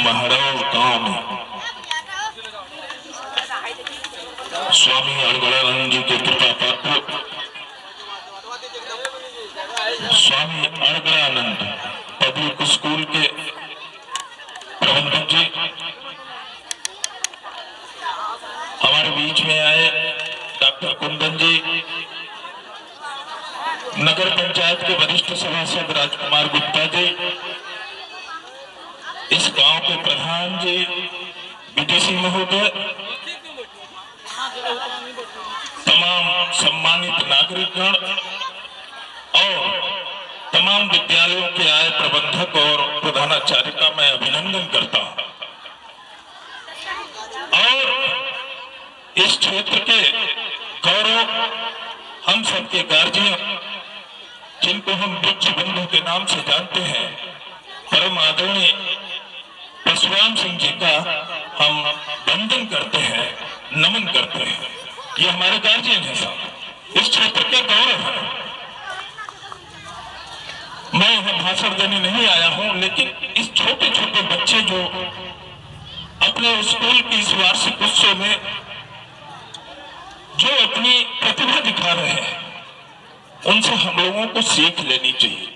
महराव गांव में स्वामी अड़गड़ानंद जी के कृपा पात्र स्वामी अड़गड़ानंद पब्लिक स्कूल के प्रबंधक जी हमारे बीच में आए, डॉक्टर कुंदन जी, नगर पंचायत के वरिष्ठ सभासद राजकुमार गुप्ता जी, इस गांव के प्रधान जी, बीटीसी महोदय, तमाम सम्मानित नागरिकगण और तमाम विद्यालयों के आए प्रबंधक और प्रधानाचार्य का मैं अभिनंदन करता हूं। और इस क्षेत्र के गौरव हम सबके गार्जियन, जिनको हम वृक्ष बंधु के नाम से जानते हैं, परम आदरणीय परशुराम सिंह जी का हम वंदन करते हैं, नमन करते हैं। ये हमारे गार्जियन है साहब, इस क्षेत्र के गौरव है। मैं यहाँ भाषण देने नहीं आया हूं, लेकिन इस छोटे छोटे बच्चे जो अपने स्कूल की इस वार्षिक उत्सव में जो अपनी प्रतिभा दिखा रहे हैं, उनसे हम लोगों को सीख लेनी चाहिए।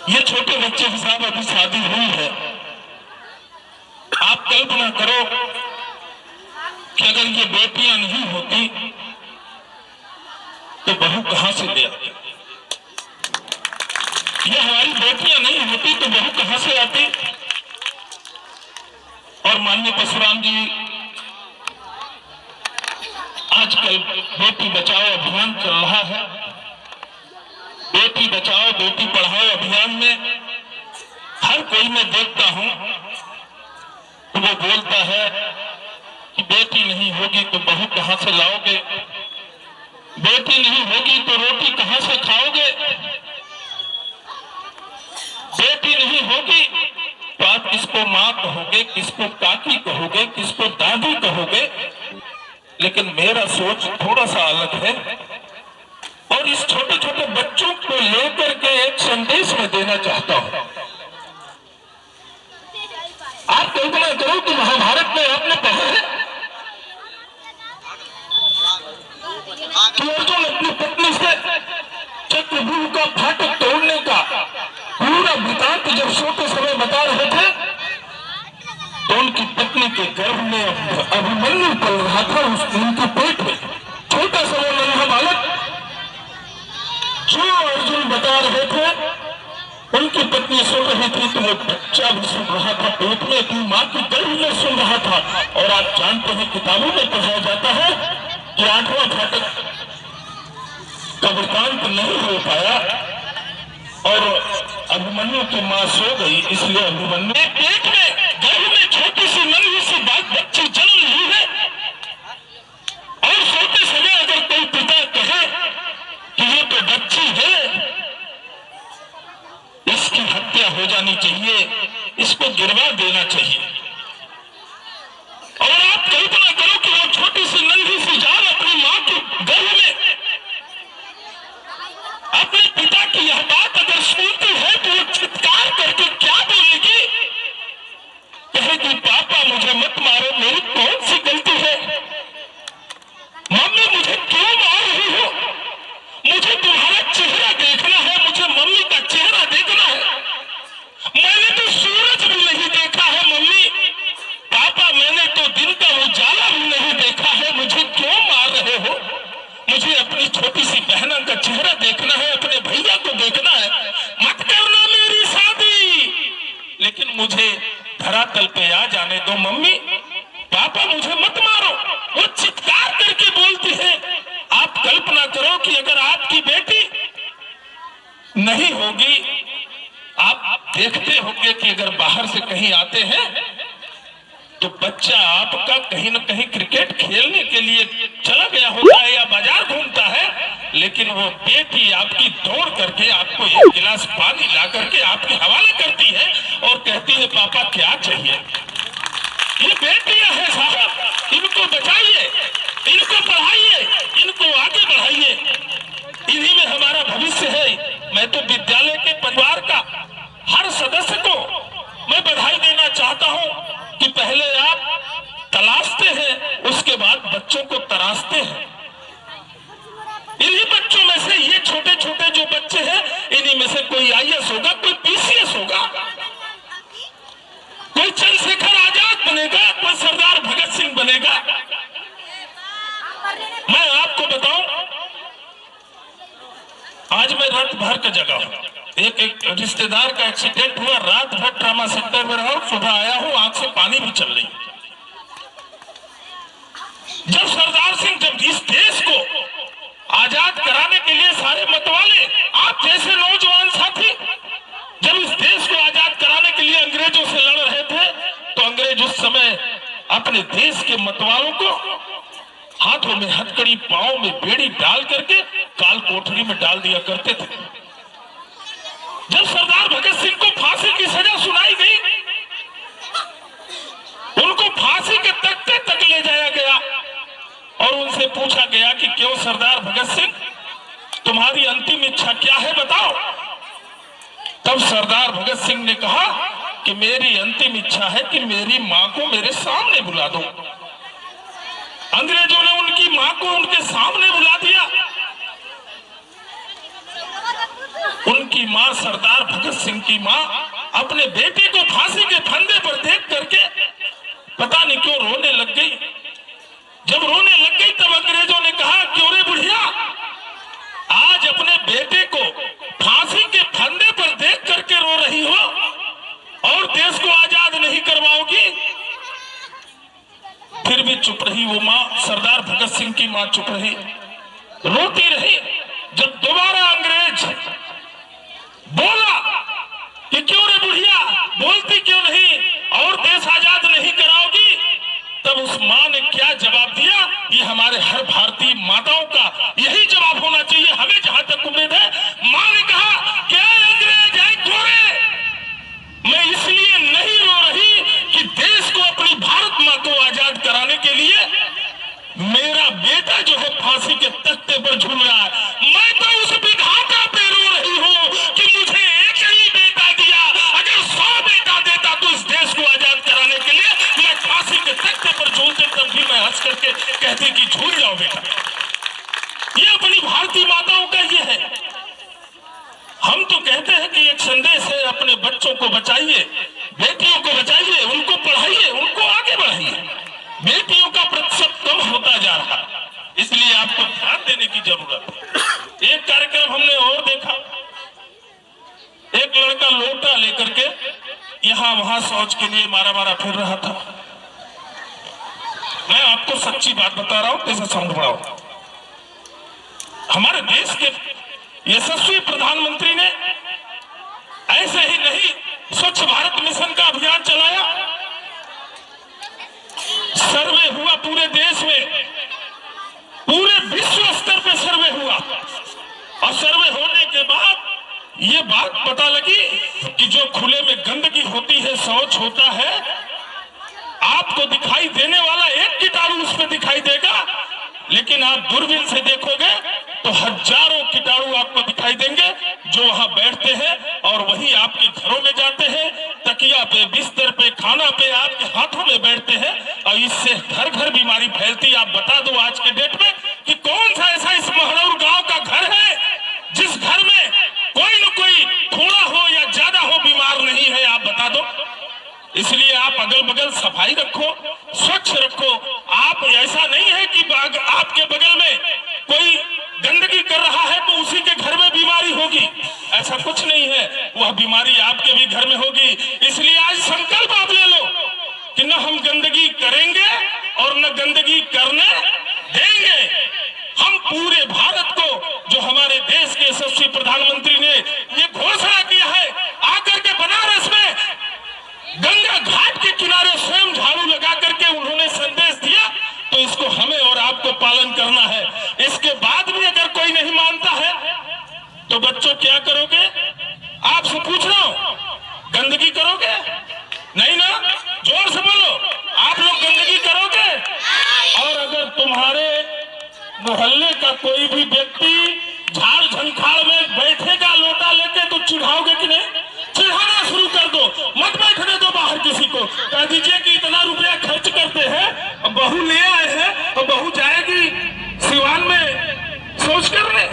ये छोटे बच्चे के साथ अभी शादी हुई है, आप कल्पना करो कि अगर ये बेटियां नहीं होती तो बहू कहां से ले आती? ये हमारी बेटियां नहीं होती तो बहू कहां से आती? और माननीय परशुराम जी, आजकल बेटी बचाओ अभियान चल रहा है। बेटी बचाओ बेटी पढ़ाओ अभियान में हर कोई मैं देखता हूं तो वो बोलता है कि बेटी नहीं होगी तो बहू कहां से लाओगे, बेटी नहीं होगी तो रोटी कहां से खाओगे, बेटी नहीं होगी तो आप किसको माँ कहोगे, किसको काकी कहोगे, किसको दादी कहोगे। लेकिन मेरा सोच थोड़ा सा अलग है और इस छोटे छोटे बच्चों को लेकर के एक संदेश में देना चाहता हूं। आप कल्पना करो कि महाभारत में आपने पढ़ा है कि अर्जुन अपनी पत्नी से चक्रव्यूह का फाटक तोड़ने का पूरा वृतांत जब सोते समय बता रहे थे तो उनकी पत्नी के गर्भ में अभिमन्यु पल रहा था, उनके पेट में छोटा सा वो नन्हा बालक जो अर्जुन बता रहे थे, उनकी पत्नी सुन रही थी तो वो बच्चा भी सुन रहा था, पेट में अपनी माँ की गर्भ में सुन रहा था। और आप जानते हैं किताबों में पढ़ाया जाता है कि 8वां फाटक का वृतांत नहीं हो पाया और अभिमन्यु की माँ सो गई, इसलिए अभिमन्यु पेट में गर्भ में छोटी सी नन्ही सी बच्ची जन्म ली है। और सोते समय अगर कोई पिता कहे कि ये तो बच्ची है, इसकी हत्या हो जानी चाहिए, इसको गिरवा देना चाहिए। और आप कल्पना करो कि वो छोटी सी नन्ही सी जान अपनी माँ के गर्भ में अपने पिता की यह बात अगर सुनती है तो वो चित्कार करके क्या बोलेगी? कहेगी पापा मुझे मत मारो, मेरी कौन सी गलती है? मम्मी मुझे क्यों मार रही हो? मुझे तुम्हारा चेहरा देखना है, मुझे मम्मी का चेहरा देखना है। मैंने तो सूरज भी नहीं देखा है मम्मी, पापा मैंने तो दिन का उजाला भी नहीं देखा है, मुझे क्यों मार रहे हो? मुझे अपनी छोटी सी बहना का चेहरा देखना है, अपने भैया को देखना है। मत करना मेरी शादी, लेकिन मुझे धरातल पे आ जाने दो मम्मी, पापा मुझे मत मारो। वो चित्कार करके बोलती है। आप कल्पना करो कि अगर आपकी बेटी नहीं होगी, आप देखते होंगे कि अगर बाहर से कहीं आते हैं तो बच्चा आपका कहीं न कहीं क्रिकेट खेलने के लिए चला गया होता है या बाजार घूमता है, लेकिन वो बेटी आपकी दौड़ करके आपको एक गिलास पानी ला करके आपके हवाले करती है और कहती है पापा क्या चाहिए। ये बेटियां हैं साहब, इनको बचाइए, इनको पढ़ाइए, इनको आगे बढ़ाइए, इन्हीं में हमारा भविष्य है। मैं तो विद्यालय के परिवार का हर सदस्य को मैं चाहता हूं कि पहले आप तलाशते हैं, उसके बाद बच्चों को तराशते हैं। इन्हीं बच्चों में से, ये छोटे छोटे जो बच्चे हैं, इन्हीं में से कोई IAS होगा, कोई PCS होगा, कोई चंद्रशेखर आजाद बनेगा, कोई सरदार भगत सिंह बनेगा। मैं आपको बताऊं, आज मैं रात भर का जगह हूं। एक रिश्तेदार का एक्सीडेंट हुआ, रात भर ट्रामा सेंटर में रहा, सुबह आया हूं, आंख से पानी भी चल रही। जब सरदार सिंह, जब इस देश को आजाद कराने के लिए सारे मतवाले, आप जैसे नौजवान साथी, जब इस देश को आजाद कराने के लिए अंग्रेजों से लड़ रहे थे, तो अंग्रेज उस समय अपने देश के मतवालों को हाथों में हथकड़ी, पांव में बेड़ी डाल करके काल कोठरी में डाल दिया करते थे। जब सरदार भगत सिंह को फांसी की सजा सुनाई गई, उनको फांसी के तख्ते तक ले जाया गया और उनसे पूछा गया कि क्यों सरदार भगत सिंह, तुम्हारी अंतिम इच्छा क्या है, बताओ। तब सरदार भगत सिंह ने कहा कि मेरी अंतिम इच्छा है कि मेरी मां को मेरे सामने बुला दो। अंग्रेजों ने उनकी मां को उनके सामने बुला दिया। उनकी मां, सरदार भगत सिंह की मां, अपने बेटे को फांसी के फंदे पर देख करके पता नहीं क्यों रोने लग गई। जब रोने लग गई तब अंग्रेजों ने कहा, क्यों रे बुढ़िया, आज अपने बेटे को फांसी के फंदे पर देख करके रो रही हो और देश को आजाद नहीं करवाओगी। फिर भी चुप रही वो मां, सरदार भगत सिंह की मां चुप रही, रोती रही। जब दोबारा अंग्रेज बोला कि क्यों रे बुढ़िया, बोलती क्यों नहीं और देश आजाद नहीं कराओगी, तब उस मां ने क्या जवाब दिया, ये हमारे हर भारतीय माताओं का यही जवाब होना चाहिए, हमें जहां तक उम्मीद है। मां ने कहा, क्या अंग्रेज है गोरे, मैं इसलिए नहीं रो रही कि देश को, अपनी भारत मां को आजाद कराने के लिए मेरा बेटा जो है फांसी के तख्ते पर झूल रहा है, मैं तो उस विधाता पे रो रही हूं कि मुझे एक ही बेटा दिया, अगर 100 बेटा देता तो इस देश को आजाद कराने के लिए मैं फांसी के तख्ते पर झूलते, तब भी मैं हंस करके कहती कि झूल जाओ बेटा। ये अपनी भारतीय माताओं का ये है। हम तो कहते हैं कि एक संदेश है, अपने बच्चों को बचाइए, बेटियों को बचाइए, उनको पढ़ाइए, उनको आगे बढ़ाइए। बेटियों का प्रतिशत कम होता जा रहा, इसलिए आपको ध्यान देने की जरूरत है। एक कार्यक्रम हमने और देखा, एक लड़का लोटा लेकर के यहां वहां शौच के लिए मारा मारा फिर रहा था। मैं आपको सच्ची बात बता रहा हूं, कैसे समझ पड़ा हो। हमारे देश के यशस्वी प्रधानमंत्री ने ऐसे ही नहीं स्वच्छ भारत मिशन का अभियान चलाया, सर्वे हुआ पूरे देश में, पूरे विश्व स्तर पे सर्वे हुआ और सर्वे होने के बाद ये बात पता लगी कि जो खुले में गंदगी होती है, शौच होता है, आपको दिखाई देने वाला एक कीटाणु उस पर दिखाई देगा, लेकिन आप दूरबीन से देखोगे तो हजारों कीटाणु आपको दिखाई देंगे जो वहां बैठते हैं और वही आपके घरों में जाते हैं, तकिया पे, बिस्तर पे, खाना पे आपके हाथों में बैठते हैं और इससे घर घर बीमारी फैलती। आप बता दो आज के डेट में कि कौन सा ऐसा इस महरौर गांव का घर है जिस घर में कोई न कोई थोड़ा हो या ज्यादा हो बीमार नहीं है, आप बता दो। इसलिए आप अगल बगल सफाई रखो, स्वच्छ रखो। आप ऐसा नहीं है कि आपके बगल में कोई गंदगी कर रहा है तो उसी के घर में बीमारी होगी, ऐसा कुछ नहीं है, वह बीमारी आपके भी घर में होगी। इसलिए आज संकल्प आप ले लो कि न हम गंदगी करेंगे और न गंदगी करने देंगे। हम पूरे भारत को, जो हमारे देश के यशस्वी प्रधानमंत्री ने ये घोषणा किया है, आकर के बनारस में गंगा घाट के किनारे स्वयं झाड़ू लगा करके उन्होंने संदेश दिया, तो इसको हमें और आपको पालन करना है। इसके बाद भी अगर कोई नहीं मानता है तो बच्चों क्या करोगे? आपसे पूछ रहा हूं, गंदगी करोगे? नहीं ना? जोर से बोलो, आप लोग गंदगी करोगे? और अगर तुम्हारे मोहल्ले का कोई भी व्यक्ति झाड़ झंखाड़ में बैठेगा लोटा लेके, तो चिढ़ाओगे कि नहीं? चिढ़ाना शुरू कर दो, मत बैठने दो बाहर किसी को। कह दीजिए कि इतना रुपया खर्च करते हैं, अब बहू ले आए हैं, अब बहू जाएगी सिवान में शौच करने।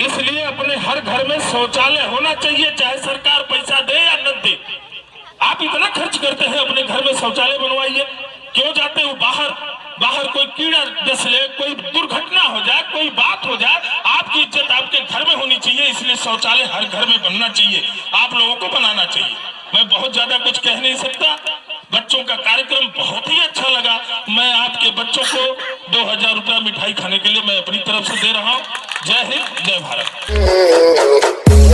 इसलिए अपने हर घर में शौचालय होना चाहिए, चाहे सरकार पैसा दे या न दे। आप इतना खर्च करते हैं, अपने घर में शौचालय बनवाइए। क्यों जाते हो बाहर? बाहर कोई कीड़ा डस ले, कोई दुर्घटना हो जाए, कोई बात हो जाए, आपकी इज्जत आपके घर में होनी चाहिए। इसलिए शौचालय हर घर में बनना चाहिए, आप लोगों को बनाना चाहिए। मैं बहुत ज्यादा कुछ कह नहीं सकता। बच्चों का कार्यक्रम बहुत ही अच्छा लगा। मैं आपके बच्चों को 2000 रुपया मिठाई खाने के लिए मैं अपनी तरफ से दे रहा हूँ। जय हिंद, जय भारत।